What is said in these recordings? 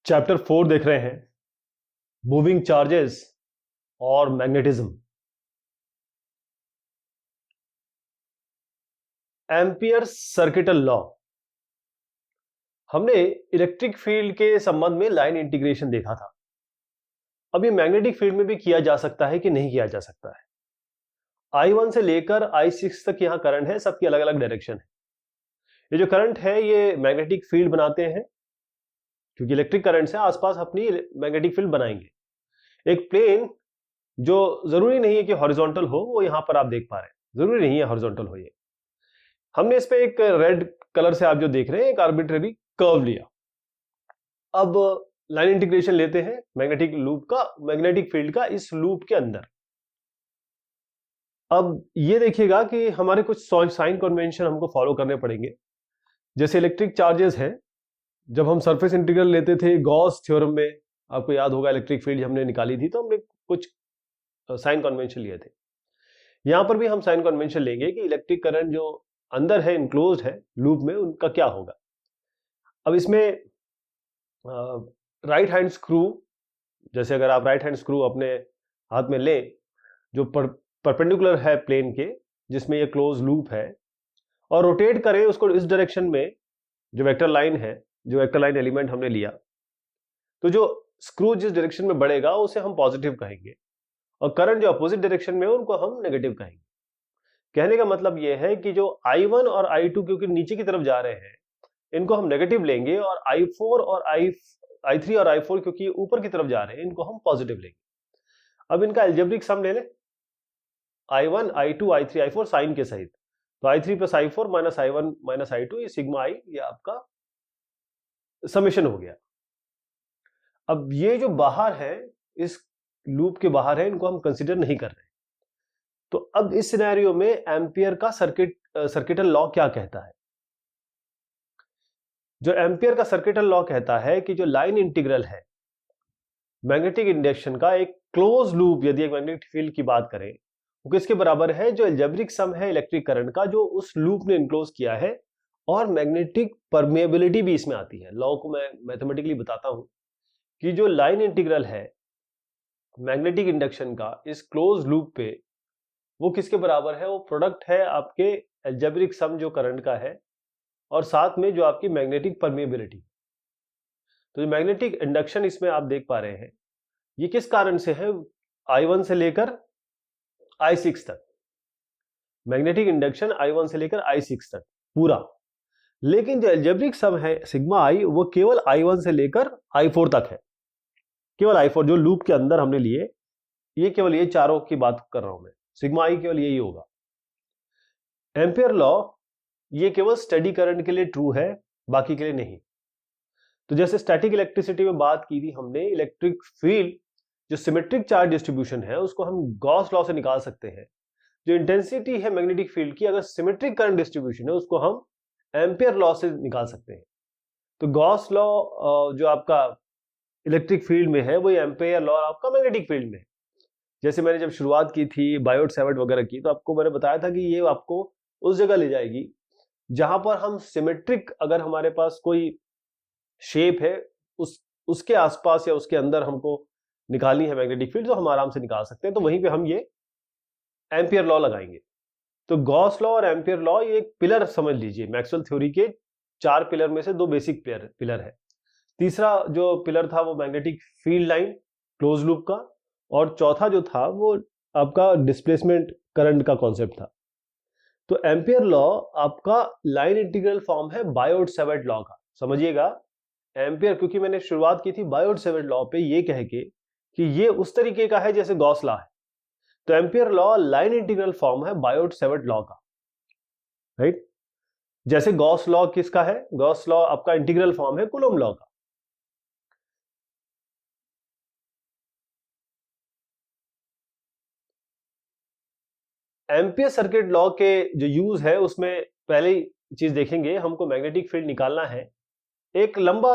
Chapter 4 देख रहे हैं, मूविंग चार्जेस और मैग्नेटिज्म। Ampere circuital law. हमने इलेक्ट्रिक फील्ड के संबंध में लाइन इंटीग्रेशन देखा था। अब ये मैग्नेटिक फील्ड में भी किया जा सकता है कि नहीं किया जा सकता है। I1 से लेकर I6 तक यहां करंट है, सबकी अलग अलग डायरेक्शन है। ये जो करंट है ये मैग्नेटिक फील्ड बनाते हैं, क्योंकि इलेक्ट्रिक करंट से आसपास अपनी मैग्नेटिक फील्ड बनाएंगे। एक प्लेन जो जरूरी नहीं है कि हॉरिजॉन्टल हो, वो यहां पर आप देख पा रहे हैं, जरूरी नहीं है हॉरिजॉन्टल हो। ये हमने इस पे एक रेड कलर से आप जो देख रहे हैं एक आर्बिट्रेरी कर्व लिया। अब लाइन इंटीग्रेशन लेते हैं मैग्नेटिक लूप का, मैग्नेटिक फील्ड का इस लूप के अंदर। अब ये देखिएगा कि हमारे कुछ साइन कन्वेंशन हमको फॉलो करने पड़ेंगे। जैसे इलेक्ट्रिक चार्जेस है, जब हम सरफेस इंटीग्रल लेते थे गॉस थ्योरम में, आपको याद होगा इलेक्ट्रिक फील्ड हमने निकाली थी, तो हमने कुछ साइन कन्वेंशन लिए थे। यहां पर भी हम साइन कन्वेंशन लेंगे कि इलेक्ट्रिक करंट जो अंदर है, इनक्लोज्ड है लूप में, उनका क्या होगा। अब इसमें राइट हैंड स्क्रू, जैसे अगर आप राइट हैंड स्क्रू अपने हाथ में लें जो परपेंडिकुलर है प्लेन के, जिसमें ये क्लोज लूप है, और रोटेट करें उसको इस डायरेक्शन में, जो वेक्टर लाइन है, जो वेक्टर लाइन एलिमेंट हमने लिया, तो जो स्क्रू जिस डायरेक्शन में बढ़ेगा उसे हम पॉजिटिव कहेंगे, और करंट जो अपोजिट डायरेक्शन में है उनको हम नेगेटिव कहेंगे। कहने का मतलब यह है कि जो I1 और I2 क्योंकि नीचे की तरफ जा रहे हैं, इनको हम नेगेटिव लेंगे, और I4 और I3 और I4 क्योंकि ऊपर की तरफ जा रहे हैं, इनको हम पॉजिटिव लेंगे। अब इनका एल्जेब्रिक सम ले लें, I1 I2 I3 I4 sign के सहित, तो I3 plus I4 minus I1 minus I2, ये सिग्मा I, ये आपका समेशन हो गया। अब ये जो बाहर है, इस लूप के बाहर है, इनको हम कंसीडर नहीं कर रहे। तो अब इस सिनेरियो में एम्पियर का सर्किटल लॉ क्या कहता है? जो एम्पियर का सर्किटल लॉ कहता है कि जो लाइन इंटीग्रल है मैग्नेटिक इंडक्शन का, एक क्लोज लूप, यदि एक मैग्नेटिक फील्ड की बात करें, वो किसके बराबर है? जो एल्जेब्रिक सम है इलेक्ट्रिक करंट का, जो उस लूप ने इनक्लोज किया है, और मैग्नेटिक परमेबिलिटी भी इसमें आती है। लॉ को मैं मैथमेटिकली बताता हूं कि जो लाइन इंटीग्रल है मैग्नेटिक इंडक्शन का इस क्लोज लूप पे, वो किसके बराबर है? वो प्रोडक्ट है आपके एल्जेब्रिक सम जो करंट का है, और साथ में जो आपकी मैग्नेटिक परमेबिलिटी। तो जो मैग्नेटिक इंडक्शन इसमें आप देख पा रहे हैं, ये किस कारण से है? I1 से लेकर I6 तक, मैग्नेटिक इंडक्शन I1 से लेकर I6 तक पूरा। लेकिन जो एल्जेब्रिक सम है सिग्मा I, वो केवल I1 से लेकर I4 तक है। केवल I4 जो लूप के अंदर हमने लिए, ये केवल ये चारों की बात कर रहा हूं मैं, सिग्मा I केवल यही होगा। एम्पियर लॉ ये केवल स्टेडी करंट के लिए ट्रू है, बाकी के लिए नहीं। तो जैसे स्टैटिक इलेक्ट्रिसिटी में बात की थी हमने, इलेक्ट्रिक फील्ड जो सिमेट्रिक चार्ज डिस्ट्रीब्यूशन है उसको हम गॉस लॉ से निकाल सकते हैं। जो इंटेंसिटी है मैग्नेटिक फील्ड की, अगर सिमेट्रिक करंट डिस्ट्रीब्यूशन है, उसको हम एम्पियर लॉ से निकाल सकते हैं। तो गॉस लॉ जो आपका इलेक्ट्रिक फील्ड में है, वही एम्पियर लॉ आपका मैग्नेटिक फील्ड में है। जैसे मैंने जब शुरुआत की थी बायोट सेवर्ट वगैरह की, तो आपको मैंने बताया था कि ये आपको उस जगह ले जाएगी जहां पर हम सिमेट्रिक, अगर हमारे पास कोई शेप है उसके आसपास या उसके अंदर हमको निकालनी है मैग्नेटिक फील्ड, तो हम आराम से निकाल सकते हैं। तो वहीं पे हम ये एम्पियर लॉ लगाएंगे। तो गॉस लॉ और एम्पियर लॉ ये एक पिलर समझ लीजिए, मैक्सवेल थ्योरी के 4 पिलर में से 2 बेसिक पिलर है। तीसरा जो पिलर था वो magnetic field line close loop का, और चौथा जो था वो आपका डिस्प्लेसमेंट करंट का कॉन्सेप्ट था। तो एम्पियर लॉ आपका लाइन इंटीग्रल फॉर्म है बायोट सेवर्ट लॉ का। समझिएगा, एम्पियर, क्योंकि मैंने शुरुआत की थी बायोट सेवर्ट लॉ पे ये कह के कि ये उस तरीके का है जैसे गॉस लॉ है, तो ampere law line integral form है बायोट सेवर्ट लॉ का, राइट? जैसे गॉस लॉ किसका है? गॉस लॉ आपका इंटीग्रल फॉर्म है कूलॉम लॉ का। एम्पियर सर्किट लॉ के जो यूज है उसमें पहली चीज देखेंगे, हमको मैग्नेटिक फील्ड निकालना है। एक लंबा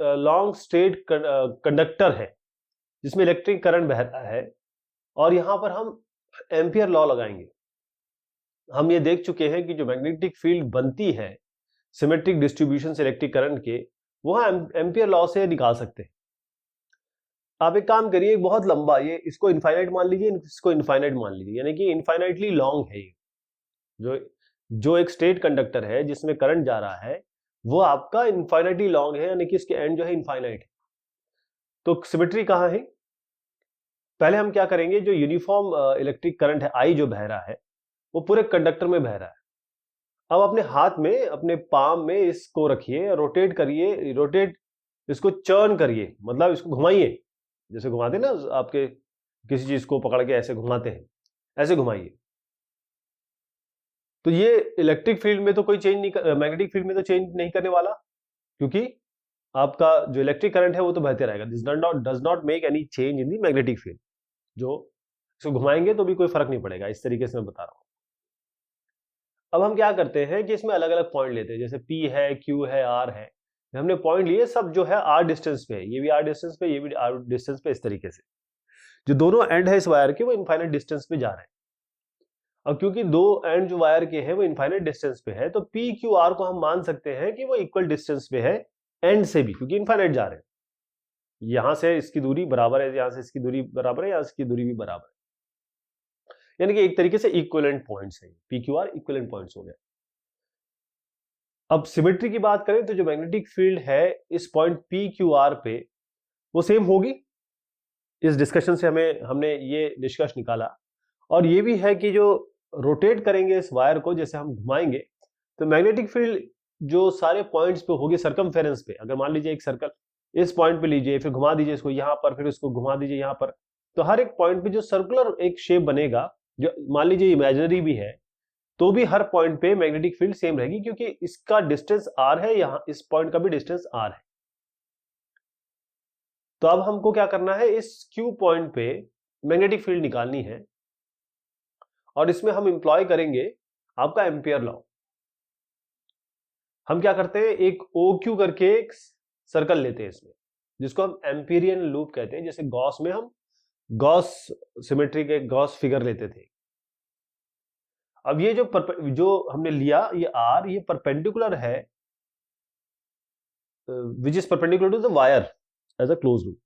लॉन्ग स्ट्रेट कंडक्टर है जिसमें इलेक्ट्रिक करंट बह रहा है, और यहां पर हम एम्पियर लॉ लगाएंगे। हम ये देख चुके हैं कि जो मैग्नेटिक फील्ड बनती है सिमेट्रिक डिस्ट्रीब्यूशन से इलेक्ट्रिक करंट के, वो हम एम्पियर लॉ से निकाल सकते हैं। आप एक काम करिए, बहुत लंबा, ये इसको इनफाइनाइट मान लीजिए, इसको इनफाइनाइट मान लीजिए, यानी कि इनफाइनाइटली लॉन्ग है ये। जो जो एक स्टेट कंडक्टर है जिसमें करंट जा रहा है वो आपका इनफाइनाइटली लॉन्ग है, यानी कि इसके एंड जो है इनफाइनाइट है। तो सिमेट्री कहां है? पहले हम क्या करेंगे, जो यूनिफॉर्म इलेक्ट्रिक करंट है आई जो बह रहा है वो पूरे कंडक्टर में बह रहा है। अब अपने हाथ में, अपने पाम में इसको रखिए, रोटेट करिए, रोटेट, इसको चर्न करिए, मतलब इसको घुमाइए, जैसे घुमाते हैं ना आपके किसी चीज को पकड़ के ऐसे घुमाते हैं, ऐसे घुमाइए। तो ये इलेक्ट्रिक फील्ड में तो कोई चेंज नहीं, मैग्नेटिक फील्ड में तो चेंज नहीं करने वाला, क्योंकि आपका जो इलेक्ट्रिक करंट है वो तो बहते रहेगा। This does not make any change in the magnetic field. जो इसको घुमाएंगे तो भी कोई फर्क नहीं पड़ेगा, इस तरीके से मैं बता रहा हूं। अब हम क्या करते हैं कि इसमें अलग अलग पॉइंट लेते हैं, जैसे P है, Q है, R है, हमने पॉइंट लिए, सब जो है R डिस्टेंस पे है, ये भी R डिस्टेंस पे, ये भी R डिस्टेंस पे, इस तरीके से जो दोनों एंड है इस वायर के वो इनफाइनाइट डिस्टेंस पे जा रहे हैं। अब क्योंकि दो एंड जो वायर के हैं वो इनफाइनाइट डिस्टेंस पे है, तो P Q R को हम मान सकते हैं कि वो इक्वल डिस्टेंस पे है एंड से भी, क्योंकि इनफाइनाइट जा रहे हैं। यहां से इसकी दूरी बराबर है, यहां से इसकी दूरी बराबर है, यहां से इसकी दूरी भी बराबर है, यानी कि एक तरीके से इक्विवेलेंट पॉइंट्स है, P Q R equivalent points हो गए। अब सिमेट्री की बात करें तो जो मैग्नेटिक फील्ड है इस पॉइंट P Q R पे वो सेम होगी। इस डिस्कशन से हमने ये निष्कर्ष निकाला। और ये भी है कि जो रोटेट करेंगे इस वायर को, जैसे हम घुमाएंगे, तो मैग्नेटिक फील्ड जो सारे पॉइंट्स पे होगी सरकमफेरेंस पे, अगर मान लीजिए एक सर्कल इस पॉइंट पे लीजिए, फिर घुमा दीजिए इसको यहां पर, फिर इसको घुमा दीजिए यहां पर, तो हर एक पॉइंट पे जो सर्कुलर एक शेप बनेगा, जो मान लीजिए इमेजिनरी भी है, तो भी हर पॉइंट पे मैग्नेटिक फील्ड सेम रहेगी, क्योंकि इसका डिस्टेंस r है, यहां इस पॉइंट का भी डिस्टेंस r है। तो अब हमको क्या करना है, इस Q पॉइंट पे मैग्नेटिक फील्ड निकालनी है, और इसमें हम इंप्लॉय करेंगे आपका एम्पियर लॉ। हम क्या करते हैं, एक OQ करके एक सर्कल लेते हैं इसमें, जिसको हम एम्पीरियन लूप कहते हैं। जैसे गॉस में हम गॉस सिमेट्री के गॉस फिगर लेते थे। अब ये जो हमने लिया, ये R, ये परपेंडिकुलर है, which is perpendicular to the wire as a close loop.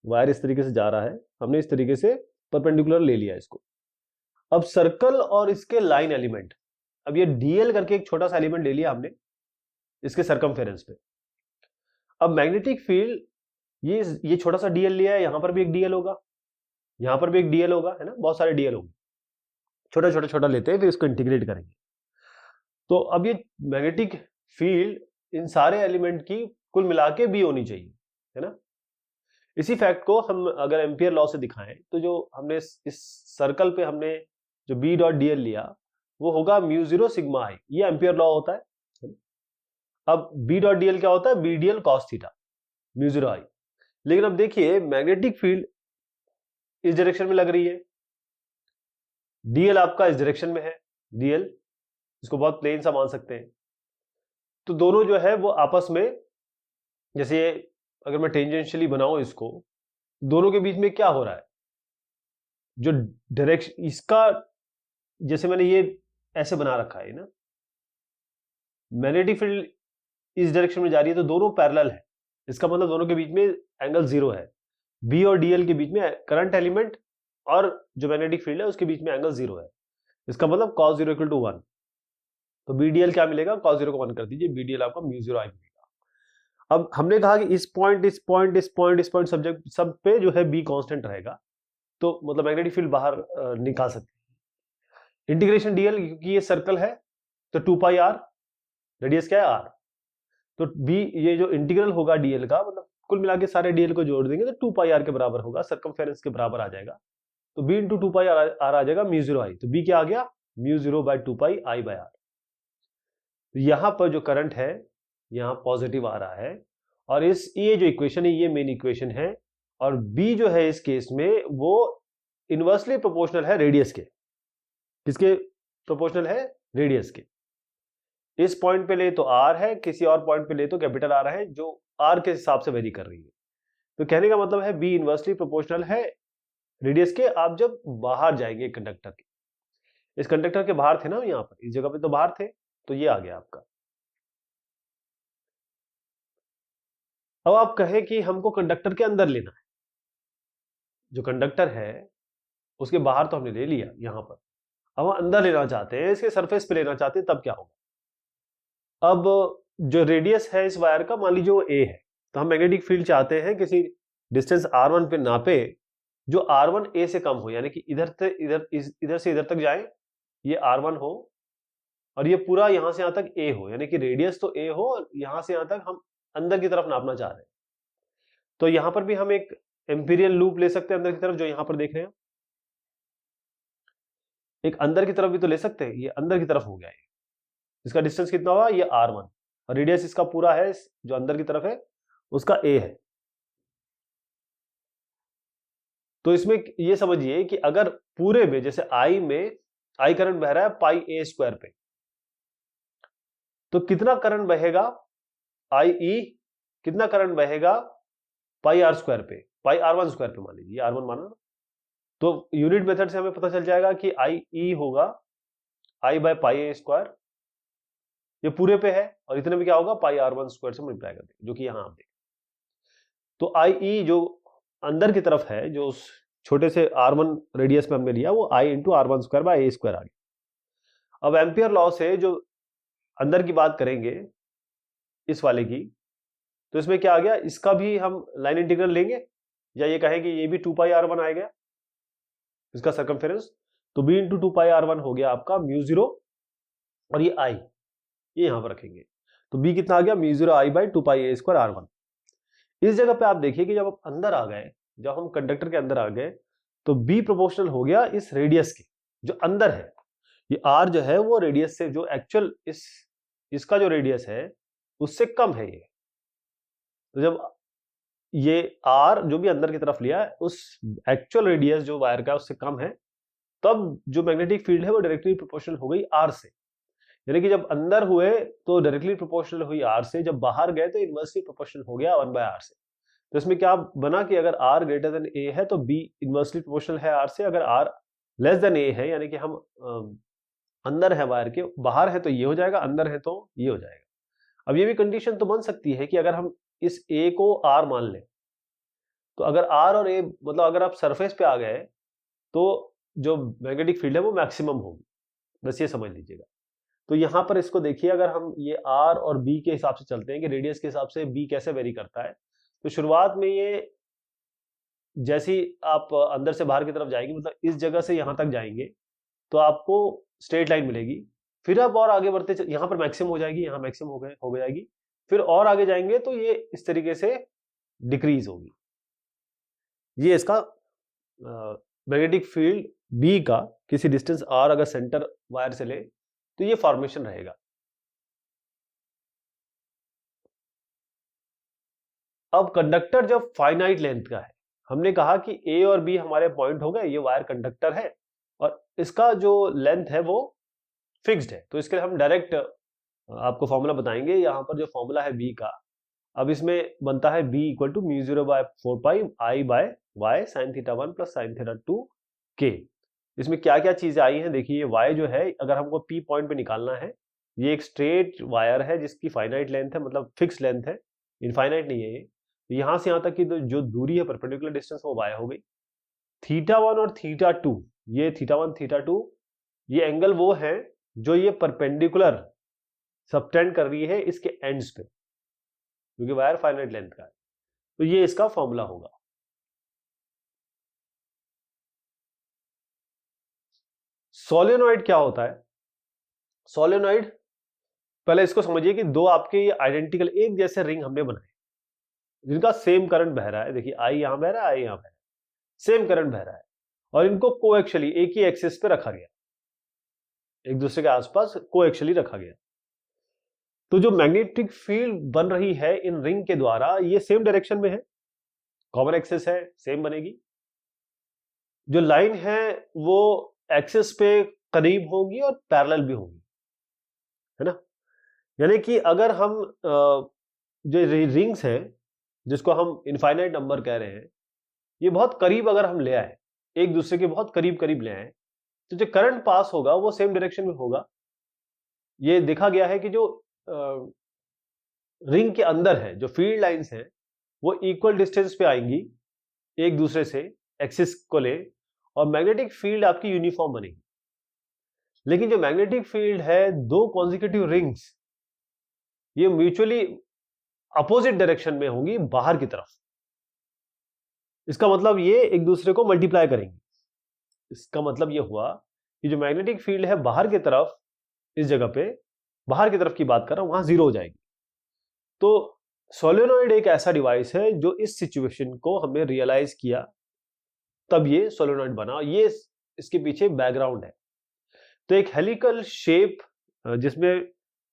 Wire इस तरीके से जा रहा है, हमने इस तरीके से परपेंडिकुलर ले लिया इसको। अब सर्कल और इसके लाइन एलिमेंट, अब ये डीएल करके एक छोटा सा एलिमेंट ले लिया हमने इसके सरकमफेरेंस पे। अब मैग्नेटिक फील्ड, ये छोटा सा डीएल लिया है, यहां पर भी एक डीएल होगा, यहां पर भी एक डीएल होगा, है ना, बहुत सारे डीएल होंगे, छोटा छोटा छोटा लेते हैं, फिर इसको इंटीग्रेट करेंगे। तो अब ये मैग्नेटिक फील्ड इन सारे एलिमेंट की कुल मिला के बी होनी चाहिए, है ना। इसी फैक्ट को हम अगर एम्पियर लॉ से दिखाएं, तो जो हमने इस सर्कल पे हमने जो बी डॉट डीएल लिया वो होगा म्यू जीरो सिग्मा आई, ये एम्पियर लॉ होता है। अब बी डॉट डीएल क्या होता है, B dl cos theta mu zero I. लेकिन अब देखिए मैग्नेटिक फील्ड इस डायरेक्शन में लग रही है, डीएल आपका इस डायरेक्शन में है, डीएल इसको बहुत प्लेन सा मान सकते हैं। तो दोनों जो है वो आपस में, जैसे अगर मैं टेंजेंशियली बनाऊं इसको, दोनों के बीच में क्या हो रहा है, जो डायरेक्शन इसका, जैसे मैंने ये ऐसे बना रखा है ना, मैग्नेटिक फील्ड इस डायरेक्शन में जा रही है, तो दोनों पैरेलल है, इसका मतलब दोनों के बीच में एंगल जीरो है। बी और डीएल के बीच में करंट एलिमेंट और जो मैग्नेटिक फील्ड है उसके बीच में एंगल जीरो है, इसका मतलब cos जीरो इक्वल टू 1। तो बी डीएल क्या मिलेगा, cos जीरो को 1 कर दीजिए, बी डीएल आपका म्यू जीरो आई मिलेगा। अब हमने कहा कि इस पॉइंट इस पॉइंट इस पॉइंट इस पॉइंट सब्जेक्ट सब पे जो है बी कांस्टेंट रहेगा, तो मतलब मैग्नेटिक फील्ड बाहर निकाल सकते हैं। इंटीग्रेशन डीएल, क्योंकि ये सर्कल है तो 2 पाई आर, रेडियस क्या है आर, तो बी, ये जो इंटीग्रल होगा डीएल का, मतलब कुल मिला के सारे डीएल को जोड़ देंगे तो 2 पाई आर के बराबर होगा, सर्कमफेरेंस के बराबर आ जाएगा। तो बी इंटू 2 पाई आर आ जाएगा म्यू जीरो आई। तो बी क्या आ गया, mu zero by 2 pi I by R. तो यहां पर जो करंट है यहां पॉजिटिव आ रहा है, और ये जो इक्वेशन है ये मेन इक्वेशन है, और बी जो है इस केस में वो इनवर्सली प्रोपोर्शनल है रेडियस के। किसके प्रोपोर्शनल है, रेडियस के। इस पॉइंट पे ले तो आर है, किसी और पॉइंट पे ले तो कैपिटल आर है, जो आर के हिसाब से वेरी कर रही है। तो कहने का मतलब है बी इनवर्सली प्रोपोर्शनल है रेडियस के, आप जब बाहर जाएंगे कंडक्टर के, इस कंडक्टर के बाहर थे ना, यहां पर इस जगह पे तो बाहर थे, तो ये आ गया आपका। अब आप कहें कि हमको कंडक्टर के अंदर लेना है, जो कंडक्टर है उसके बाहर तो हमने ले लिया यहां पर, अब हम अंदर लेना चाहते हैं, इसके सरफेस पे लेना चाहते हैं, तब क्या होगा? अब जो रेडियस है इस वायर का, मान लीजिए वो a है, तो हम मैग्नेटिक फील्ड चाहते हैं किसी डिस्टेंस r1 पे नापे जो r1 a से कम हो, यानी कि इधर से इधर तक जाए, ये r1 हो और ये पूरा यहां से यहां तक a हो, यानी कि रेडियस तो a हो और यहां से यहां तक हम अंदर की तरफ नापना चाह रहे हैं। तो यहां पर भी हम एक एम्पीरियल लूप ले सकते हैं अंदर की तरफ, जो यहां पर देख रहे हैं। एक अंदर की तरफ भी तो ले सकते हैं, ये अंदर की तरफ हो गया, इसका डिस्टेंस कितना हुआ? ये r1 और रेडियस इसका पूरा है जो अंदर की तरफ है उसका a है। तो इसमें ये समझिए कि अगर पूरे में, जैसे I करंट बह रहा है पाई a स्क्वायर पे, तो कितना करंट बहेगा IE, कितना करंट बहेगा पाई r स्क्वायर पे, पाई r1 स्क्वायर पे, मान लीजिए r1 माना ना, तो यूनिट मेथड से हमें पता चल जाएगा कि IE होगा I by pi a square, ये पूरे पे है, और इतने में क्या होगा? पाई r1 स्क्वायर से मल्टीप्लाई कर देंगे, जो कि यहां आप देखें। तो IE जो अंदर की तरफ है, जो उस छोटे से r1 रेडियस पे हमने लिया, वो I into r1 square by a square आ गया। अब एम्पियर लॉ से जो अंदर की बात करेंगे इस वाले की, तो इसमें क्या आ गया? इसका भी हम लाइन इंटीग्रल लेंगे, या ये कहें कि ये भी 2 पाई r1 आ गया इसका सर्कमफेरेंस, तो b इंटू 2 पाई r1 हो गया आपका म्यू जीरो, और ये I ये यहां पर रखेंगे, तो b कितना आ गया? Mu zero I by 2 pi a square r1। इस जगह पे आप देखिए कि जब आप अंदर आ गए, जब हम कंडक्टर के अंदर आ गए, तो b प्रोपोर्शनल हो गया इस रेडियस के जो अंदर है। ये r जो है वो रेडियस से, जो एक्चुअल इसका जो रेडियस है उससे कम है ये। तो जब ये r जो भी अंदर की तरफ लिया है उस एक्चुअल रेडियस जो वायर का उससे कम है, तब जो मैग्नेटिक फील्ड है वो डायरेक्टली प्रोपोर्शनल हो गई r से। यानी कि जब अंदर हुए तो डायरेक्टली प्रोपोर्शनल हुई r से, जब बाहर गए तो इनवर्सली प्रोपोर्शनल हो गया 1/r से। तो इसमें क्या बना कि अगर r ग्रेटर देन a है तो b इनवर्सली प्रोपोर्शनल है r से, अगर r लेस देन a है, यानी कि हम अंदर है वायर के, बाहर है तो ये हो जाएगा, अंदर है तो ये हो जाएगा। अब ये भी कंडीशन तो बन सकती है कि अगर हम इस a को r मान लें, तो अगर r और a, मतलब अगर आप सरफेस पे आ गए तो जो मैग्नेटिक फील्ड है वो मैक्सिमम होगी, बस ये समझ लीजिएगा। तो यहां पर इसको देखिए, अगर हम ये r और b के हिसाब से चलते हैं कि रेडियस के हिसाब से b कैसे वेरी करता है, तो शुरुआत में ये जैसे ही आप अंदर से बाहर की तरफ जाएंगे, मतलब इस जगह से यहां तक जाएंगे, तो आपको स्ट्रेट लाइन मिलेगी। फिर आप और आगे बढ़ते, यहां पर मैक्सिमम हो जाएगी, यहां मैक्सिमम हो जाएगी, फिर और आगे जाएंगे तो ये इस तरीके से डिक्रीज होगी। ये इसका मैग्नेटिक फील्ड B का किसी डिस्टेंस r अगर सेंटर वायर से ले तो ये फॉर्मेशन रहेगा। अब कंडक्टर जब फाइनाइट लेंथ का है, हमने कहा कि A और B हमारे पॉइंट हो गए, ये वायर कंडक्टर है और इसका जो लेंथ है वो फिक्स्ड है, तो इसके लिए हम डायरेक्ट आपको फॉर्मूला बताएंगे। यहां पर जो फॉर्मूला है B का, अब इसमें बनता है B equal to mu zero by 4 pi I by Y sine theta 1 plus sine theta 2 के। इसमें क्या क्या चीजें आई हैं देखिए, y जो है अगर हमको P पॉइंट पे निकालना है, ये एक स्ट्रेट वायर है जिसकी फाइनाइट लेंथ है, मतलब फिक्स लेंथ है, इनफाइनाइट नहीं है ये। तो यहां से यहां तक की जो दूरी है, परपेंडिकुलर डिस्टेंस, वो y हो गई। थीटा 1 और थीटा 2, ये थीटा 1 थीटा 2, ये एंगल वो है जो ये परपेंडिकुलर सबटेंड कर रही है इसके एंड्स पे, क्योंकि वायर फाइनाइट लेंथ का है। तो ये इसका फॉर्मूला होगा। सोलेनोइड क्या होता है? सोलेनोइड, पहले इसको समझिए कि दो आपके ये आइडेंटिकल एक जैसे रिंग हमने बनाए जिनका सेम करंट बह रहा है। देखिए आई यहां बह रहा है, आई यहां बह रहा है, सेम करंट बह रहा है, और इनको कोएक्सियली एक ही एक्सिस पे रखा गया, एक दूसरे के आसपास कोएक्सियली रखा गया। तो जो मैग्नेटिक फील्ड बन रही है इन रिंग के द्वारा, ये सेम डायरेक्शन में है, कॉमन एक्सिस है, सेम बनेगी। जो लाइन है वो एक्सिस पे करीब होगी और पैरेलल भी होगी, है ना। यानी कि अगर हम जो रिंग्स हैं जिसको हम इनफाइनाइट नंबर कह रहे हैं, ये बहुत करीब अगर हम ले आए, एक दूसरे के बहुत करीब करीब ले आए, तो जो करंट पास होगा वो सेम डायरेक्शन में होगा। ये देखा गया है कि जो रिंग के अंदर है, जो फील्ड लाइंस हैं, वो इक्वल डिस्टेंस पे आएंगी एक दूसरे से, एक्सिस को ले, और मैग्नेटिक फील्ड आपकी यूनिफॉर्म बनेगी। लेकिन जो मैग्नेटिक फील्ड है, दो कॉन्जिक्यूटिव रिंग्स ये म्यूचुअली अपोजिट डायरेक्शन में होंगी बाहर की तरफ। इसका मतलब ये एक दूसरे को मल्टीप्लाई करेंगी। इसका मतलब ये हुआ कि जो मैग्नेटिक फील्ड है बाहर की तरफ, इस जगह पे बाहर की तरफ की बात कर रहा हूं, वहां जीरो हो जाएगी। तो सोलेनोइड एक ऐसा डिवाइस है जो इस सिचुएशन को हमने रियलाइज किया, तब ये सोलेनोइड बना। ये इसके पीछे बैकग्राउंड है। तो एक हेलिकल शेप जिसमें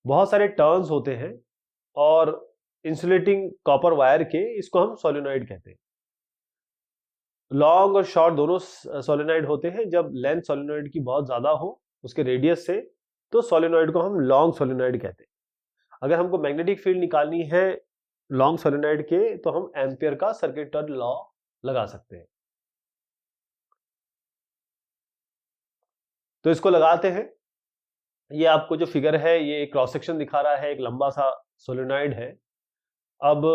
बहुत सारे टर्न्स होते हैं और इंसुलेटिंग कॉपर वायर के, इसको हम सोलेनोइड कहते हैं। लॉन्ग और शॉर्ट दोनों सोलेनोइड होते हैं। जब लेंथ सोलेनोइड की बहुत ज्यादा हो उसके रेडियस से, तो सोलेनोइड को हम लॉन्ग सोलेनोइड कहते हैं। अगर हमको मैग्नेटिक फील्ड निकालनी है लॉन्ग सोलेनोइड के, तो हम एम्पियर का सर्किट टर्न लॉ लगा सकते हैं। तो इसको लगाते हैं। ये आपको जो फिगर है ये क्रॉस सेक्शन दिखा रहा है, एक लंबा सा सोलेनोइड है। अब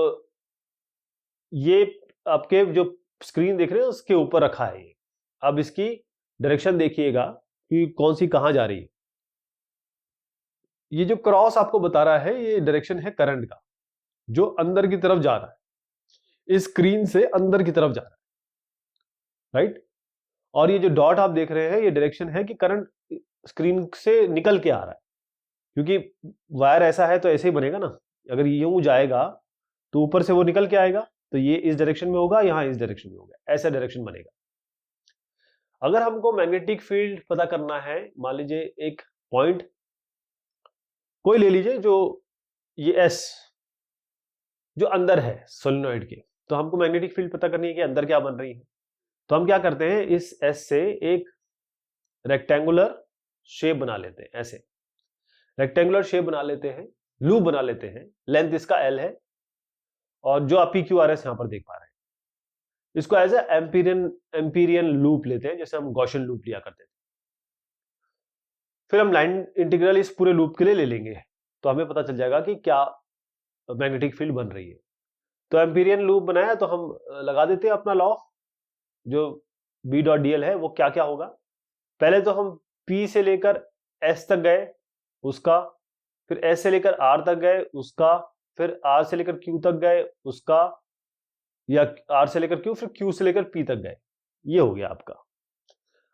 ये आपके जो स्क्रीन देख रहे हैं उसके ऊपर रखा है ये। अब इसकी डायरेक्शन देखिएगा कि कौन सी कहां जा रही है। ये जो क्रॉस आपको बता रहा है ये डायरेक्शन है करंट का, जो अंदर की तरफ जा रहा है, इस स्क्रीन से अंदर की तरफ जा रहा है, राइट। और ये जो डॉट आप देख रहे हैं ये डायरेक्शन है कि करंट स्क्रीन से निकल के आ रहा है, क्योंकि वायर ऐसा है तो ऐसे ही बनेगा ना। अगर यूं जाएगा तो ऊपर से वो निकल के आएगा, तो ये इस डायरेक्शन में होगा, यहां इस डायरेक्शन में होगा, ऐसा डायरेक्शन बनेगा। अगर हमको मैग्नेटिक फील्ड पता करना है, मान लीजिए एक पॉइंट कोई ले लीजिए, जो ये एस जो अंदर है सोलेनोइड के, तो हमको मैग्नेटिक फील्ड पता करनी है कि अंदर क्या बन रही है। तो हम क्या करते हैं, इस एस से एक रेक्टेंगुलर शेप बना लेते हैं। ऐसे रेक्टेंगुलर शेप बना लेते हैं, लूप बना लेते हैं। लेंथ इसका एल है, और जो आप PQRS यहां पर देख पा रहे हैं, इसको एज ए एम्पीरियन लूप लेते हैं, जैसे हम गॉसियन लूप लिया करते थे। फिर हम लाइन इंटीग्रल इस पूरे लूप के लिए ले लेंगे, तो हमें पता चल जाएगा कि क्या मैग्नेटिक फील्ड बन रही है। तो एम्पीरियन लूप बनाया तो हम लगा देते हैं अपना लॉ, जो B.dl है वो क्या क्या होगा। पहले तो हम P से लेकर S तक गए उसका, फिर S से लेकर R तक गए उसका, फिर R से लेकर Q तक गए उसका, या R से लेकर Q, फिर Q से लेकर P तक गए। ये हो गया आपका।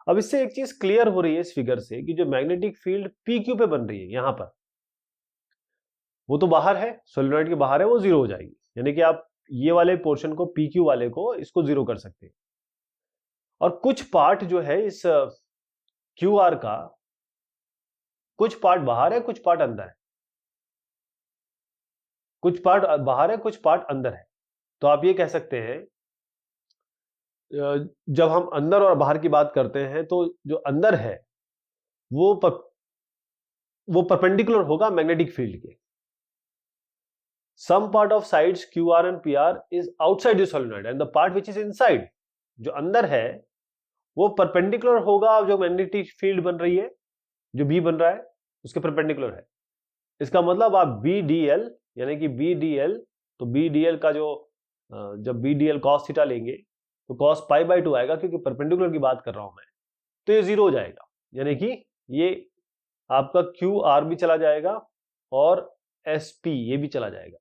अब इससे एक चीज क्लियर हो रही है इस फिगर से कि जो मैग्नेटिक फील्ड PQ पे बन रही है यहां पर, वो तो बाहर है, सोलेनोइड के बाहर है, वो जीरो हो जाएगी। यानी कि आप ये वाले पोर्शन को, PQ वाले को, इसको जीरो कर सकते हैं। और कुछ पार्ट जो है इस QR का, कुछ पार्ट बाहर है, कुछ पार्ट अंदर है, कुछ पार्ट बाहर है, कुछ पार्ट अंदर है। तो आप ये कह सकते हैं, जब हम अंदर और बाहर की बात करते हैं, तो जो अंदर है वो परपेंडिकुलर होगा मैग्नेटिक फील्ड के। Some part of sides QR and PR is outside the solenoid and the part which is inside, जो अंदर है वो परपेंडिकुलर होगा जो मैग्नेटिक फील्ड बन रही है, जो B बन रहा है उसके परपेंडिकुलर है। इसका मतलब आप BDL, यानी कि BDL, तो BDL का जो जब BDL cos थीटा लेंगे तो cos π/2 आएगा, क्योंकि परपेंडिकुलर की बात कर रहा हूं मैं, तो ये जीरो हो जाएगा। यानी कि ये आपका QR भी चला जाएगा और SP ये भी चला जाएगा,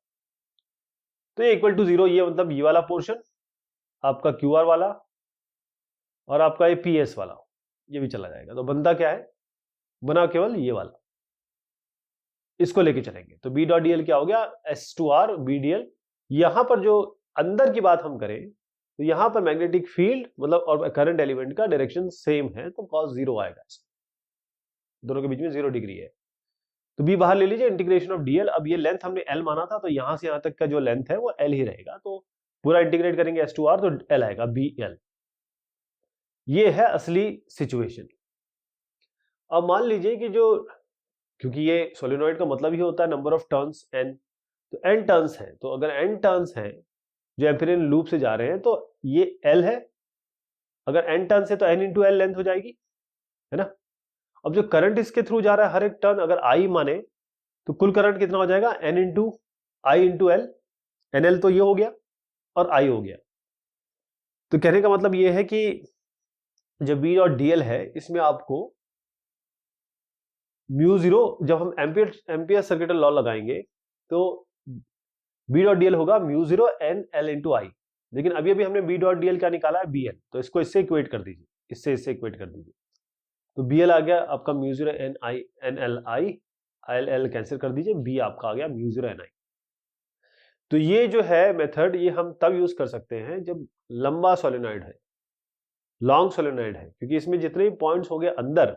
तो ये इक्वल टू जीरो। ये मतलब ये वाला पोर्शन आपका QR वाला और आपका ये PS वाला, ये भी चला जाएगा। तो बनता क्या है, बना केवल ये वाला, इसको लेके चलेंगे। तो B.dl क्या हो गया, S2R BDL। यहां पर जो अंदर की बात हम करें तो यहां पर मैग्नेटिक फील्ड मतलब और करंट एलिमेंट का डायरेक्शन सेम है, तो cos जीरो आएगा, दोनों के बीच में 0 डिग्री है। तो B बाहर ले लीजिए, इंटीग्रेशन ऑफ DL। अब ये लेंथ हमने L माना था, तो यहां से यहां तक का जो लेंथ है वो L ही रहेगा, तो पूरा इंटीग्रेट करेंगे S2R तो L आएगा BL। ये है असली सिचुएशन। अब मान लीजिए कि जो, क्योंकि ये सोलेनोइड का मतलब ही होता है नंबर ऑफ टर्न्स n, तो n टर्न्स हैं, तो अगर n टर्न्स हैं जो एम्पीरियन लूप से जा रहे हैं, तो ये L है। अगर n टर्न्स है तो n इंटू L लेंथ हो जाएगी, है ना। अब जो करंट इसके थ्रू जा रहा है हर एक टर्न अगर I माने, तो कुल करंट कितना हो जाएगा, n into I into L। NL तो ये हो गया, और आई हो गया। तो कहने का मतलब ये है कि जो बी डॉट डी एल है इसमें आपको म्यू जीरो, जब हम एम्पियर सर्किटल लॉ लगाएंगे तो बी डॉट डी एल होगा mu zero n l into I. लेकिन अभी अभी हमने बी डॉट डी एल क्या निकाला है, बी एल, तो इसको इससे इक्वेट कर दीजिए, इससे इक्वेट कर दीजिए। तो बी एल आ गया आपका mu zero N I N L I, L L cancel कर दीजिए, बी आपका आ गया म्यू जीरो एन आई। तो ये जो है मेथड, ये हम तब यूज कर सकते हैं जब लंबा सोलेनॉइड है, लॉन्ग सोलेनॉइड है, क्योंकि इसमें जितने भी पॉइंट्स हो गए अंदर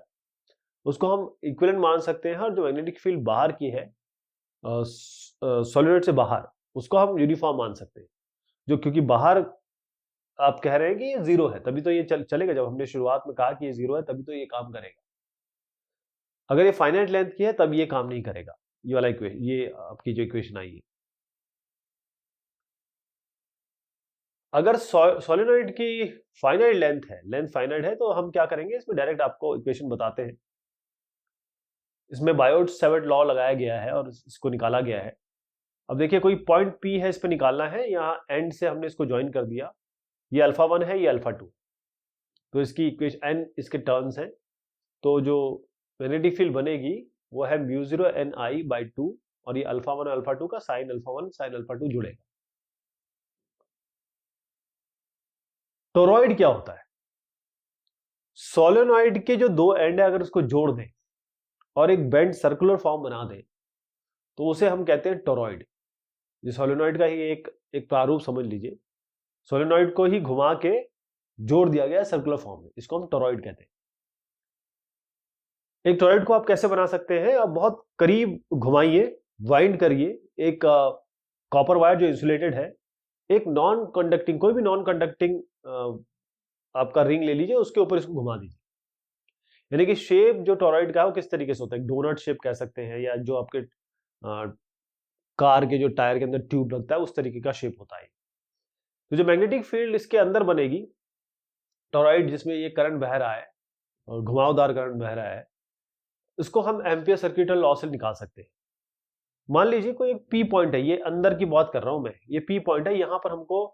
उसको हम इक्विवेलेंट मान सकते हैं, और जो मैग्नेटिक फील्ड बाहर की है सोलेनॉइड से बाहर, उसको हम यूनिफॉर्म मान सकते हैं। जो क्योंकि बाहर आप कह रहे हैं कि ये जीरो है, तभी तो ये चलेगा। जब हमने शुरुआत में कहा कि ये जीरो है तभी तो ये काम करेगा। अगर ये फाइनाइट लेंथ की है तब ये काम नहीं करेगा। ये वाला इक्वेशन, ये आपकी जो इक्वेशन आई है, अगर सोलेनॉइड की फाइनाइट लेंथ फाइनाइट है तो हम क्या करेंगे, इसमें डायरेक्ट आपको इक्वेशन बताते हैं। इसमें बायोट सेवर्ट लॉ लगाया गया है और इसको निकाला गया है। अब देखिए कोई पॉइंट P है, इस पे निकालना है, यहाँ एंड से हमने इसको ज्वाइन कर दिया, ये अल्फा 1 है, ये अल्फा 2, तो इसकी इक्वेशन n इसके टर्म्स हैं। तो जो मैग्नेटिक फील्ड बनेगी वो है mu zero N I by 2, और ये अल्फा 1 अल्फा 2 का साइन अल्फा 1 साइन अल्फा 2 जुड़ेगा। टोरॉइड क्या होता है? सोलेनॉइड के जो दो एंड है अगर उसको जोड़ दें और एक बेंड सर्कुलर फॉर्म बना दें तो उसे हम कहते हैं टोरॉइड। ये सोलेनॉइड का ही एक प्रारूप समझ लीजिए। सोलेनॉइड को ही घुमा के जोड़ दिया गया सर्कुलर फॉर्म में, इसको हम टोरॉइड कहते हैं। एक टोरॉइड को आप कैसे बना सकते हैं? आप बहुत करीब घुमाइए, वाइंड करिए, एक कॉपर वायर जो इंसुलेटेड है, एक नॉन कंडक्टिंग, कोई भी नॉन कंडक्टिंग आपका रिंग ले लीजिए, उसके ऊपर इसको घुमा दीजिए। यानी कि शेप जो टोरॉइड का है वो किस तरीके से होता है, डोनट शेप कह सकते हैं, या जो आपके कार के जो टायर के अंदर ट्यूब लगता है उस तरीके का शेप होता है। तो जो मैग्नेटिक फील्ड इसके अंदर बनेगी, टोरॉइड जिसमें ये करंट बह रहा है और घुमावदार करंट बह रहा है, इसको हम एम्पियर सर्किटल लॉ से निकाल सकते हैं। मान लीजिए कोई एक पी पॉइंट है, ये अंदर की बात कर रहा हूं मैं, ये पी पॉइंट है, यहां पर हमको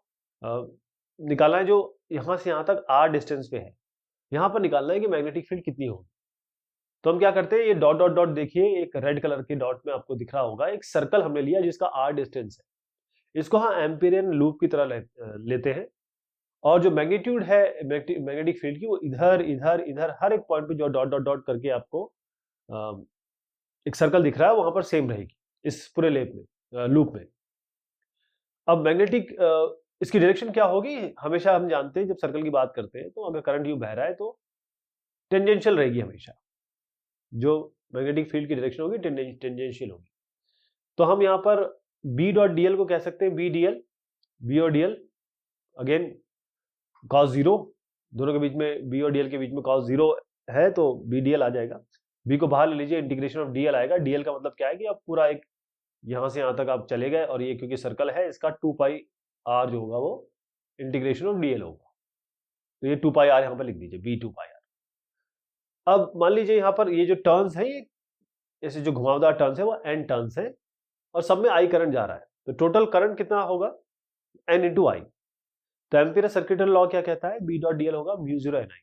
निकालना है, जो यहां से यहां तक आर डिस्टेंस पे है, यहां पर निकालना है कि मैग्नेटिक फील्ड कितनी होगी। तो हम क्या करते हैं, ये डॉट डॉट डॉट देखिए, एक रेड कलर के डॉट में आपको दिख रहा होगा, एक सर्कल हमने लिया जिसका आर डिस्टेंस है, इसको हम एम्पियरियन लूप की तरह लेते हैं। और जो मैग्नीट्यूड है मैग्नेटिक फील्ड की, वो इधर इधर इधर हर एक पॉइंट पे जो डॉट डॉट डॉट करके आपको एक सर्कल दिख रहा है वहां पर सेम रहेगी इस पूरे लूप में। अब मैग्नेटिक इसकी डायरेक्शन क्या होगी, हमेशा हम जानते हैं जब सर्कल की बात करते हैं तो अगर करंट यूं बह रहा है तो टेंजेंशियल रहेगी हमेशा, जो मैग्नेटिक फील्ड की डायरेक्शन होगी टेंजेंशियल होगी। तो हम यहाँ पर बी डॉट डीएल को कह सकते हैं बी और डीएल, अगेन कॉस जीरो, दोनों के बीच में बी और डीएल के बीच में कॉस जीरो है तो बी डीएल आ जाएगा। बी को बाहर ले लीजिए, इंटीग्रेशन ऑफ डीएल आएगा। डीएल का मतलब क्या है कि आप पूरा एक यहां से यहां तक आप चले गए, और ये क्योंकि सर्कल है इसका 2 पाई आर जो होगा वो इंटीग्रेशन ऑफ डीएल होगा। तो ये 2 पाई आर यहां पर लिख दीजिए, बी 2 पाई आर। अब मान लीजिए यहां पर ये जो टर्न्स है, ये ऐसे जो घुमावदार टर्न्स है वो एन टर्न्स है, और सब में आई करंट जा रहा है, तो टोटल करंट कितना होगा, एन इंटू आई। तो एम्पियर सर्किटल लॉ क्या कहता है, बी डॉट डीएल होगा म्यू जीरो एन आई।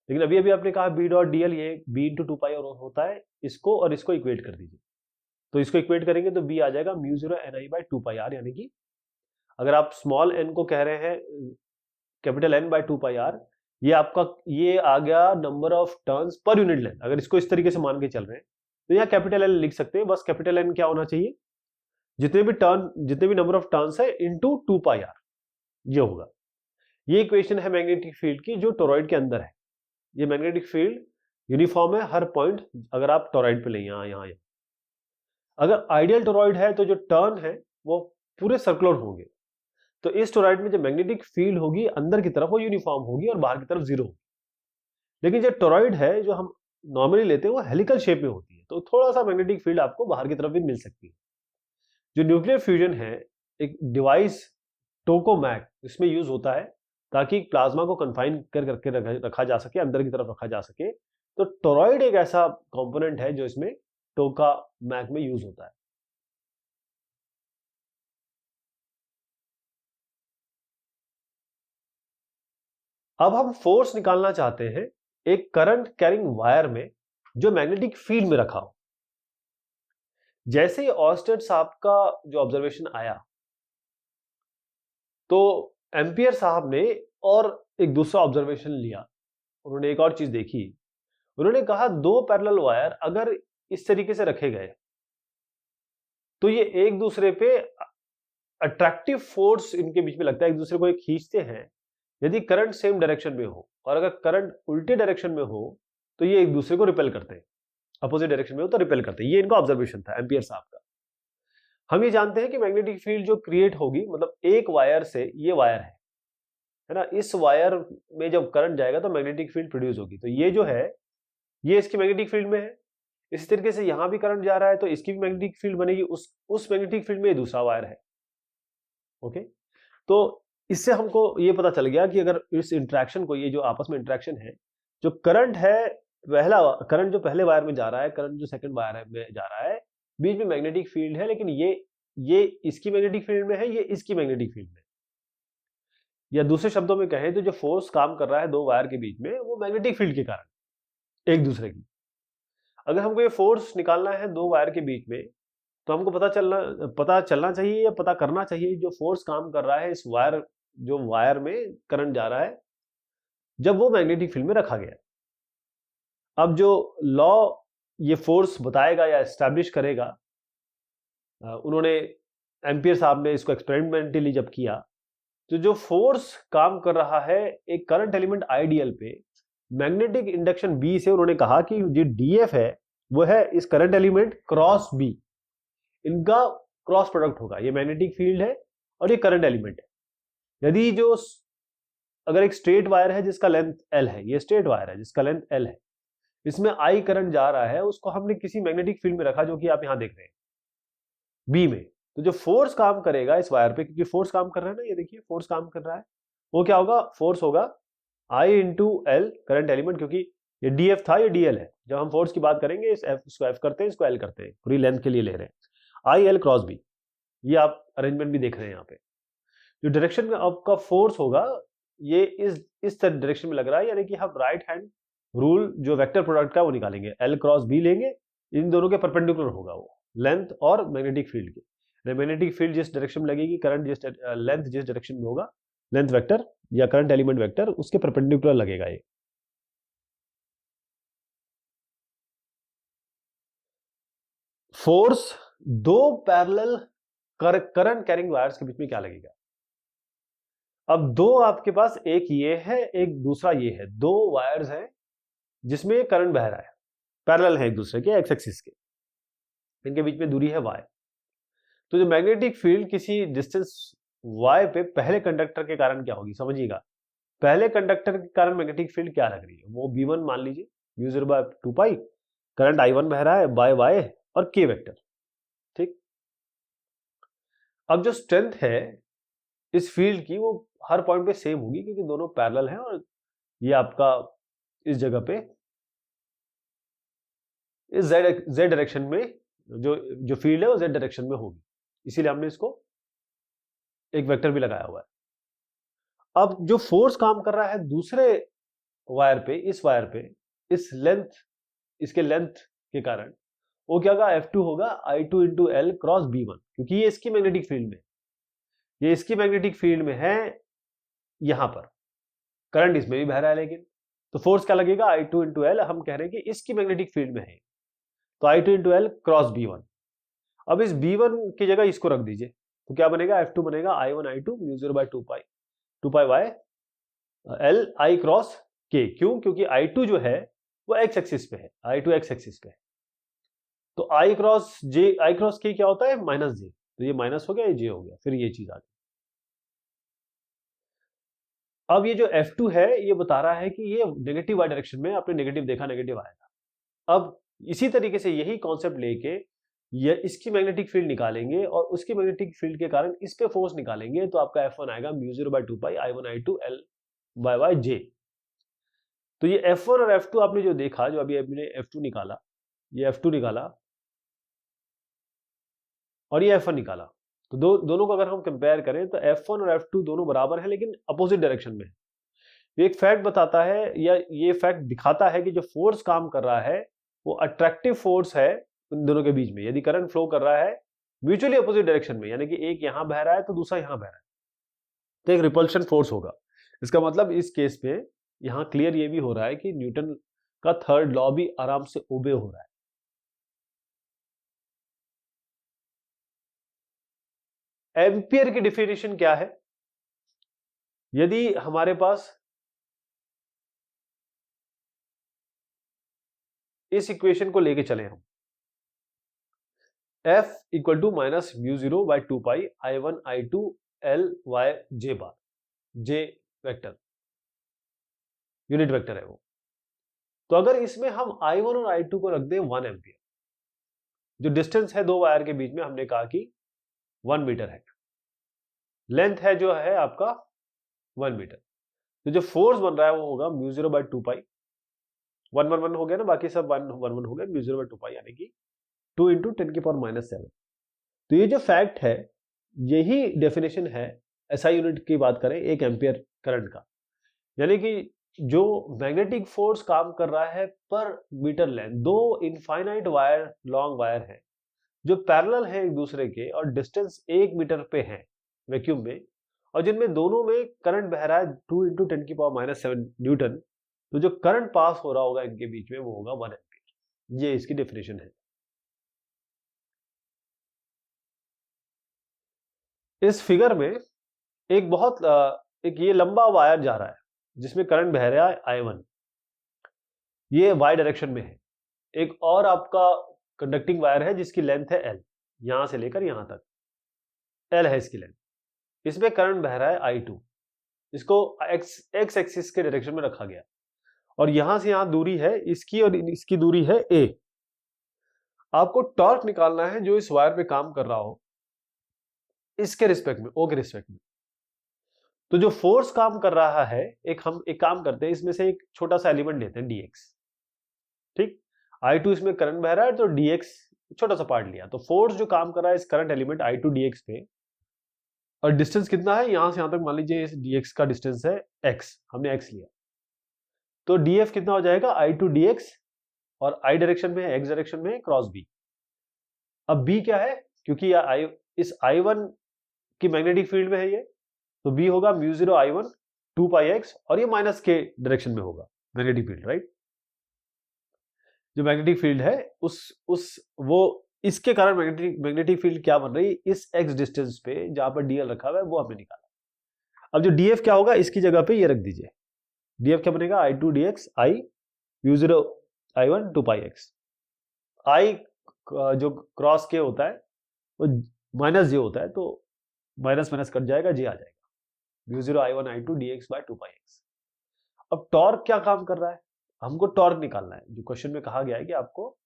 लेकिन अभी अभी आपने कहा बी डॉट डीएल ये बी इंटू 2 पाई और होता है, इसको और इसको इक्वेट कर दीजिए। तो इसको इक्वेट करेंगे तो बी आ जाएगा mu zero N I by 2 pi R, यानी कि अगर आप स्मॉल एन को कह रहे हैं capital N by 2 pi R, ये आपका ये आ गया नंबर ऑफ टर्न्स पर यूनिट लेंथ। अगर इसको इस तरीके से मान के चल रहे हैं तो यहाँ कैपिटल एन लिख सकते हैं, बस कैपिटल एन क्या होना चाहिए, जितने भी नंबर ऑफ टर्न्स है इंटू 2 पाई आर, ये होगा। ये इक्वेशन है मैग्नेटिक फील्ड की जो टोरॉइड के अंदर है। ये मैग्नेटिक फील्ड यूनिफॉर्म है हर पॉइंट, अगर आप टोरॉइड पे लें, यहाँ। अगर आइडियल टोरॉइड है तो जो टर्न है वो पूरे सर्कुलर होंगे, तो इस टोरॉइड में जो मैग्नेटिक फील्ड होगी अंदर की तरफ वो यूनिफॉर्म होगी और बाहर की तरफ जीरो होगी। लेकिन जो टोरॉइड है जो हम नॉर्मली लेते हैं वो हेलिकल शेप में होती है, तो थोड़ा सा मैग्नेटिक फील्ड आपको बाहर की तरफ भी मिल सकती है। जो न्यूक्लियर फ्यूजन है, एक डिवाइस टोकोमैक इसमें यूज होता है ताकि प्लाज्मा को कन्फाइन करके रखा जा सके, अंदर की तरफ रखा जा सके। तो टोरॉइड एक ऐसा कंपोनेंट है जो इसमें टोकामैक में यूज होता है। अब हम फोर्स निकालना चाहते हैं एक करंट कैरिंग वायर में जो मैग्नेटिक फील्ड में रखा हो। जैसे ही ऑर्स्टेड साहब का जो ऑब्जर्वेशन आया तो एम्पियर साहब ने और एक दूसरा ऑब्जर्वेशन लिया। उन्होंने एक और चीज देखी। उन्होंने कहा दो पैरेलल वायर अगर इस तरीके से रखे गए तो ये एक दूसरे पे अट्रैक्टिव फोर्स इनके बीच में लगता है, एक दूसरे को ये खींचते हैं। यदि करंट सेम डायरेक्शन में हो और अगर करंट उल्टे डायरेक्शन में हो तो ये एक दूसरे को रिपेल करते हैं, अपोजिट डायरेक्शन में हो तो रिपेल करते हैं। ये इनका ऑब्जर्वेशन था एम्पियर साहब का। हम ये जानते हैं कि मैग्नेटिक फील्ड जो क्रिएट होगी, मतलब एक वायर से, ये वायर है ना, इस वायर में जब करंट जाएगा तो मैग्नेटिक फील्ड प्रोड्यूस होगी। तो ये जो है ये इसकी मैग्नेटिक फील्ड में है। इस तरीके से यहां भी करंट जा रहा है तो इसकी भी मैग्नेटिक फील्ड बनेगी, उस मैग्नेटिक फील्ड में ये दूसरा वायर है। ओके, तो इससे हमको ये पता चल गया कि अगर इस इंटरेक्शन को, ये जो आपस में इंटरेक्शन है, जो करंट है, पहला करंट जो पहले वायर में जा रहा है, करंट जो सेकंड वायर में जा रहा है, बीच में मैग्नेटिक फील्ड है, लेकिन ये इसकी मैग्नेटिक फील्ड में है, ये इसकी मैग्नेटिक फील्ड में। या दूसरे शब्दों में कहें तो जो फोर्स काम कर रहा है दो वायर के बीच में, वो मैग्नेटिक फील्ड के कारण एक दूसरे की। अगर हमको ये फोर्स निकालना है दो वायर के बीच में तो हमको पता चलना चाहिए या पता करना चाहिए जो फोर्स काम कर रहा है इस वायर, जो वायर में करंट जा रहा है, जब वो मैग्नेटिक फील्ड में रखा गया। अब जो लॉ ये फोर्स बताएगा या एस्टैब्लिश करेगा, उन्होंने, एम्पियर साहब ने इसको एक्सपेरिमेंटली जब किया, तो जो फोर्स काम कर रहा है एक करंट एलिमेंट आईडीएल पे मैग्नेटिक इंडक्शन बी से, उन्होंने कहा कि जो डीएफ है वो है इस करंट एलिमेंट क्रॉस बी, इनका क्रॉस प्रोडक्ट होगा। ये मैग्नेटिक फील्ड है और ये करंट एलिमेंट है। यदि जो अगर एक स्ट्रेट वायर है जिसका लेंथ एल है, ये स्ट्रेट वायर है जिसका लेंथ एल है, इसमें आई करंट जा रहा है, उसको हमने किसी मैग्नेटिक फील्ड में रखा जो कि आप यहां देख रहे हैं बी में। तो जो फोर्स काम करेगा इस वायर पे, क्योंकि फोर्स काम कर रहा है ना, ये देखिए फोर्स काम कर रहा है, वो क्या होगा, फोर्स होगा आई इंटू एल करंट एलिमेंट, क्योंकि ये डी एफ था, ये डी एल है। जब हम फोर्स की बात करेंगे इस एफ, इसको एफ करते हैं, इसको एल करते हैं, पूरी लेंथ के लिए ले रहे हैं, आई एल क्रॉस बी। ये आप अरेंजमेंट भी देख रहे हैं यहाँ पे। जो डायरेक्शन में आपका फोर्स होगा ये इस डायरेक्शन में लग रहा है, यानी कि हम राइट हैंड रूल जो वेक्टर प्रोडक्ट का वो निकालेंगे, एल क्रॉस बी लेंगे, इन दोनों के परपेंडिकुलर होगा वो लेंथ और मैग्नेटिक फील्ड के। मैग्नेटिक फील्ड जिस डायरेक्शन में लगेगी, करंट जिस लेंथ जिस डायरेक्शन में होगा, लेंथ वेक्टर या करंट एलिमेंट वेक्टर उसके परपेंडिकुलर लगेगा ये। फोर्स दो पैरेलल करंट कैरिंग वायर्स के बीच में क्या लगेगा। अब दो आपके पास, एक ये है एक दूसरा ये है, दो वायर्स हैं जिसमें करंट बह रहा है, पैरेलल है एक दूसरे के, एक्स एक्सिस के, इनके बीच में दूरी है y। तो जो मैग्नेटिक फील्ड किसी डिस्टेंस y पे पहले कंडक्टर के कारण क्या होगी, समझिएगा। पहले कंडक्टर के कारण मैग्नेटिक फील्ड क्या लग रही है, वो v1 मान लीजिए, u0/2 पाई, करंट i1 बह रहा है बाय y और k वेक्टर। ठीक, अब जो स्ट्रेंथ है इस फील्ड की वो हर पॉइंट पे सेम होगी, क्योंकि दोनों पैरेलल हैं और ये आपका इस जगह पे इस z डायरेक्शन में जो फील्ड है वो z डायरेक्शन में होगी, इसीलिए हमने इसको एक वेक्टर भी लगाया हुआ है। अब जो फोर्स काम कर रहा है दूसरे वायर पे, इस वायर पे, इस लेंथ, इसके लेंथ के कारण, वो क्या होगा, F2 होगा I2 into L cross B1, क्योंकि ये इसकी मैग्नेटिक फील्ड में, ये इसकी मैग्नेटिक फील्ड में है, यहां पर करंट इसमें भी बह रहा है, लेकिन तो फोर्स क्या लगेगा, I2 इंटू एल, हम कह रहे हैं कि इसकी मैग्नेटिक फील्ड में है, तो I2 into L cross B1। अब इस B1 की जगह इसको रख दीजिए, तो क्या बनेगा, F2 बनेगा I1 I2 0/2 pi, 2 pi y L I cross k। क्यों, क्योंकि I2 जो है वो x एक्सिस पे है, I2 x एक्सिस पे है, तो I क्रॉस k क्या होता है, माइनस j, तो ये माइनस हो गया, ये j हो गया, फिर ये चीज आ गई। अब ये जो F2 है ये बता रहा है कि ये नेगेटिव y डायरेक्शन में, आपने नेगेटिव देखा, नेगेटिव आएगा। अब इसी तरीके से यही कॉन्सेप्ट लेके ये इसकी मैग्नेटिक फील्ड निकालेंगे और उसकी मैग्नेटिक फील्ड के कारण इस पे फोर्स निकालेंगे, तो आपका F1 आएगा μ0/2 पाई I1 I2 L by y j। तो ये F1 और F2 आपने जो देखा, जो अभी आपने F2 निकाला, ये F2 निकाला और ये F1 निकाला, तो दोनों को अगर हम कंपेयर करें तो F1 और F2 दोनों बराबर है, लेकिन अपोजिट डायरेक्शन में है। एक फैक्ट बताता है या ये फैक्ट दिखाता है कि जो फोर्स काम कर रहा है वो अट्रैक्टिव फोर्स है उन दोनों के बीच में। यदि करंट फ्लो कर रहा है म्यूचुअली अपोजिट डायरेक्शन में, यानी कि एक यहां बह रहा है तो दूसरा यहां बह रहा है, तो एक रिपल्शन फोर्स होगा। इसका मतलब इस केस में यहां क्लियर ये भी हो रहा है कि न्यूटन का थर्ड लॉ भी आराम से ओबे हो रहा है। एम्पियर की डेफिनेशन क्या है? यदि हमारे पास इस इक्वेशन को लेके चले हम, F equal to minus mu 0 by 2 pi I1 I2 L Y J बार, J वेक्टर यूनिट वेक्टर है वो। तो अगर इसमें हम I1 और I2 को रख दें 1 एम्पियर, जो डिस्टेंस है दो वायर के बीच में हमने कहा कि 1 मीटर है, लेंथ है जो है आपका 1 मीटर, तो जो फोर्स बन रहा है वो होगा म्यू 0 बाई 2 पाई, 1 1 1 हो गया ना, बाकी सब 1 1 1 हो गया, म्यू 0 बाई 2 पाई यानी कि 2 इंटू 10 की पावर माइनस 7। तो ये जो फैक्ट है यही डेफिनेशन है एसआई यूनिट की बात करें एक एम्पियर करंट का, यानी कि जो मैग्नेटिक फोर्स काम कर रहा है पर मीटर लेंथ, दो इनफाइनाइट वायर लॉन्ग वायर है जो पैरेलल है एक दूसरे के और डिस्टेंस 1 मीटर पे है वैक्यूम में, और जिनमें दोनों में करंट बह रहा है 2 इंटू 10 की पावर माइनस 7 न्यूटन, तो जो करंट पास हो रहा होगा इनके बीच में वो होगा 1 एम्पियर। ये इसकी डेफिनेशन है। इस फिगर में एक ये लंबा वायर जा रहा है जिसमें करंट बह रहा है I1, ये y डायरेक्शन में है। एक और आपका कंडक्टिंग वायर है जिसकी लेंथ है L, यहां से लेकर यहां तक L है इसकी लेंथ, इसमें करंट बह रहा है I2, इसको x एक्सिस के डायरेक्शन में रखा गया, और यहां से यहां दूरी है इसकी और इसकी दूरी है a। आपको टॉर्क निकालना है जो इस वायर पे काम कर रहा हो इसके रिस्पेक्ट में, O के रिस्पेक्ट में। तो जो फोर्स काम कर रहा है, हम एक काम करते हैं, इसमें से एक छोटा सा एलिमेंट लेते हैं dx, ठीक, I2 इसमें करंट बह रहा है तो dx छोटा सा पार्ट लिया, तो फोर्स जो काम कर रहा है इस करंट एलिमेंट I2 dx पे, और डिस्टेंस कितना है यहां से यहां तक, मान लीजिए इस dx का डिस्टेंस है x, हमने x लिया, तो df कितना हो जाएगा I2 dx, और I डायरेक्शन में है, x डायरेक्शन में है, क्रॉस b। अब b क्या है, क्योंकि इस I1 की मैग्नेटिक फील्ड में है ये, तो b होगा म्यू 0 I1 2 पाई x, और ये माइनस के डायरेक्शन में होगा मैग्नेटिक फील्ड, राइट। जो मैग्नेटिक फील्ड है वो इसके कारण मैग्नेटिक फील्ड क्या बन रही है इस x डिस्टेंस पे जहां पर dl रखा हुआ है वो हमने निकाला। अब जो df क्या होगा इसकी जगह पे ये रख दीजिए, df क्या बनेगा I2 dx I mu 0 I1 2 pi x, I जो क्रॉस के होता है वो माइनस जे होता है, तो माइनस माइनस कट जाएगा, जे आ जाएगा, mu 0 I1 I2 dx by 2 pi x। अब टॉर्क क्या काम कर रहा है, हमको टॉर्क निकालना है, जो क्वेश्चन में कहा गया है कि आपको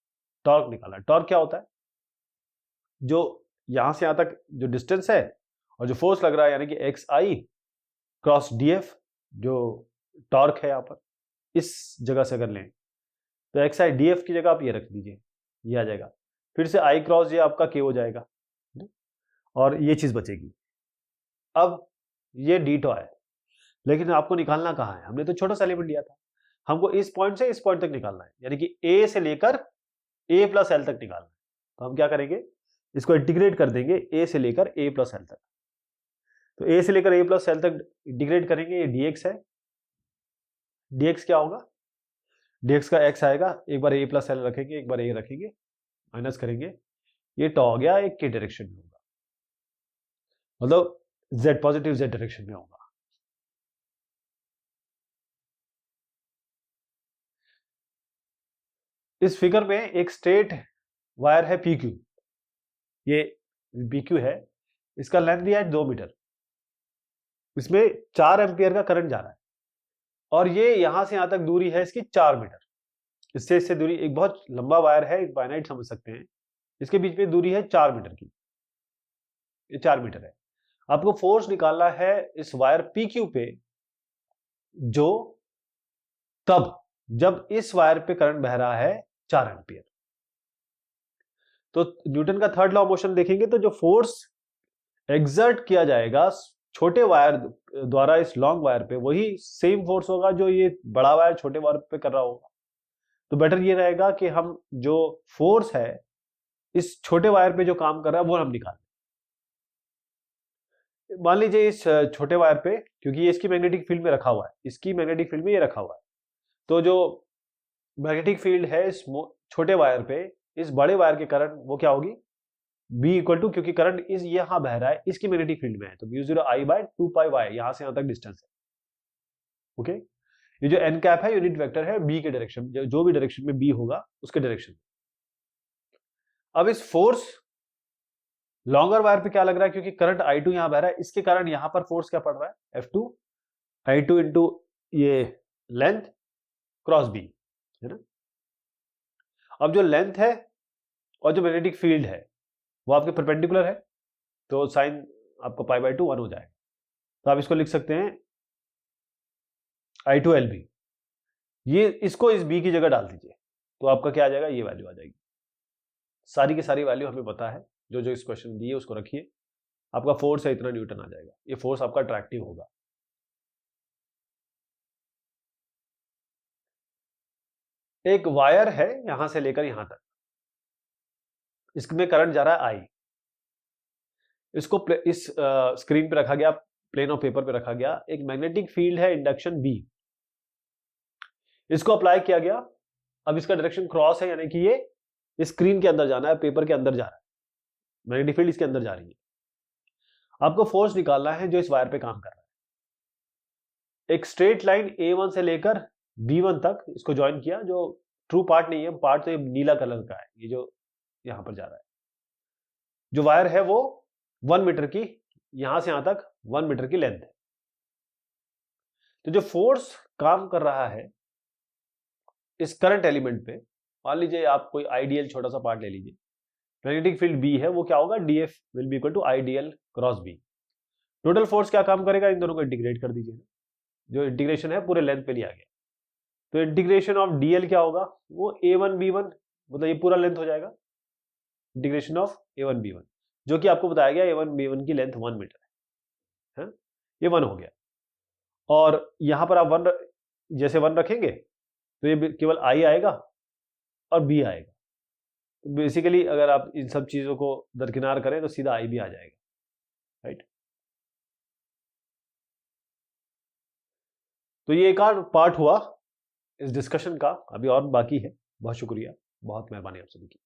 टॉर्क निकालना है। टॉर्क क्या होता है, जो यहां से यहां तक जो डिस्टेंस है और जो फोर्स लग रहा है यानी कि एक्स आई क्रॉस df, जो टॉर्क है यहां पर इस जगह से अगर लें तो एक्स आई df की जगह आप ये रख दीजिए, ये आ जाएगा, फिर से आई क्रॉस ये आपका k हो जाएगा और ये चीज बचेगी। अब ये डी टॉ है, लेकिन आपको निकालना कहाँ है, हमने तो छोटा सा एलिमेंट लिया था, हमको इस पॉइंट से इस पॉइंट तक निकालना है, यानी कि a से लेकर a प्लस एल तक निकालना है। तो हम क्या करेंगे, इसको इंटीग्रेट कर देंगे a से लेकर a प्लस एल तक। तो a से लेकर a प्लस एल तक इंटीग्रेट करेंगे, ये dx है, dx क्या होगा, dx का x आएगा, एक बार a प्लस एल रखेंगे, एक बार a रखेंगे, माइनस करेंगे, ये टॉ हो गया, एक के डायरेक्शन में होगा, मतलब z पॉजिटिव z डायरेक्शन में होगा। इस फिगर में एक स्ट्रेट वायर है PQ, ये PQ है, इसका लेंथ दिया है 2 मीटर, इसमें 4 एम्पियर का करंट जा रहा है, और ये यहां से यहां तक दूरी है इसकी 4 मीटर, इससे दूरी, एक बहुत लंबा वायर है, एक बाइनाइट समझ सकते हैं, इसके बीच में दूरी है 4 मीटर की, ये 4 मीटर है। आपको फोर्स निकालना है इस वायर PQ पे, जो तब जब इस वायर पे करंट बह रहा है 4 एम्पियर। तो न्यूटन का थर्ड लॉ ऑफ मोशन देखेंगे तो जो फोर्स एग्जर्ट किया जाएगा छोटे वायर द्वारा इस लॉन्ग वायर पे वही सेम फोर्स होगा जो ये बड़ा वायर छोटे वायर पे कर रहा होगा। तो बेटर ये रहेगा कि हम जो फोर्स है इस छोटे वायर पे जो काम कर रहा है वो हम निकालें। मान लीजिए इस छोटे वायर पे, क्योंकि ये इसकी मैग्नेटिक फील्ड में रखा हुआ है, इसकी मैग्नेटिक फील्ड में ये रखा हुआ है, तो जो मैग्नेटिक फील्ड है इस छोटे वायर पे इस बड़े वायर के करंट वो क्या होगी, B इक्वल टू, क्योंकि करंट इस यहां बह रहा है इसकी मैग्नेटिक फील्ड में है, तो mu 0 I by 2 pi y, यहां से यहां तक डिस्टेंस है। ओके, ये जो n कैप है यूनिट वेक्टर है B के डायरेक्शन, जो भी डायरेक्शन में B होगा उसके डायरेक्शन में। अब इस फोर्स लॉन्गर वायर पे क्या लग रहा है, क्योंकि करंट I2 यहां बह रहा है, इसके कारण यहां पर फोर्स क्या पड़ रहा है, F2 I2 इंटू ये लेंथ क्रॉस B, है ना। अब जो लेंथ है और जो मैग्नेटिक फील्ड है वो आपके परपेंडिकुलर है, तो साइन आपका पाई बाय 2 1 हो जाएगा। तो आप इसको लिख सकते हैं I2 LB, ये इसको इस B की जगह डाल दीजिए तो आपका क्या आ जाएगा, ये वैल्यू आ जाएगी। सारी की सारी वैल्यू हमें पता है, जो जो इस क्वेश्चन में दी है उसको रखिए, आपका फोर्स है इतना न्यूटन आ जाएगा, ये फोर्स आपका अट्रैक्टिव होगा। एक वायर है यहां से लेकर यहां तक, इसमें करंट जा रहा है I, इसको इस स्क्रीन पे रखा गया, प्लेन ऑफ पेपर पे रखा गया, एक मैग्नेटिक फील्ड है इंडक्शन B, इसको अप्लाई किया गया। अब इसका डायरेक्शन क्रॉस है, यानी कि ये स्क्रीन के अंदर जाना है, पेपर के अंदर जा रहा है, मैग्नेटिक फील्ड इसके अंदर जा रही है। आपको फोर्स निकालना है जो इस वायर पे काम कर रहा है। एक स्ट्रेट लाइन A1 से लेकर B1 तक इसको ज्वाइन किया, जो ट्रू पार्ट नहीं है, पार्ट तो ये नीला कलर का है, ये जो यहां पर जा रहा है। जो वायर है वो 1 मीटर की, यहां से यहां तक 1 मीटर की लेंथ है। तो जो फोर्स काम कर रहा है इस करंट एलिमेंट पे, मान लीजिए आप कोई आईडीएल छोटा सा पार्ट ले लीजिए, मैग्नेटिक फील्ड B है, वो क्या होगा, DF will be equal to IDL cross B। Total force क्या काम करेगा, इन दोनों को इंटीग्रेट कर दीजिए, जो इंटीग्रेशन है पूरे लेंथ पे लिया गया, तो इंटीग्रेशन ऑफ DL क्या होगा, वो A1 B1, मतलब ये पूरा लेंथ हो जाएगा, इंटीग्रेशन ऑफ A1 B1, जो कि आपको बताया गया A1 B1 की लेंथ 1 मीटर है, ये 1 हो गया। और यहां पर आप 1 जैसे 1 रखेंगे तो ये केवल I आएगा और B आएगा, तो बेसिकली अगर आप इन सब चीजों को दरकिनार करें तो सीधा I भी आ जाएगा, राइट। तो ये एक और पार्ट हुआ इस डिस्कशन का, अभी और बाकी है। बहुत शुक्रिया, बहुत मेहरबानी आप सभी की।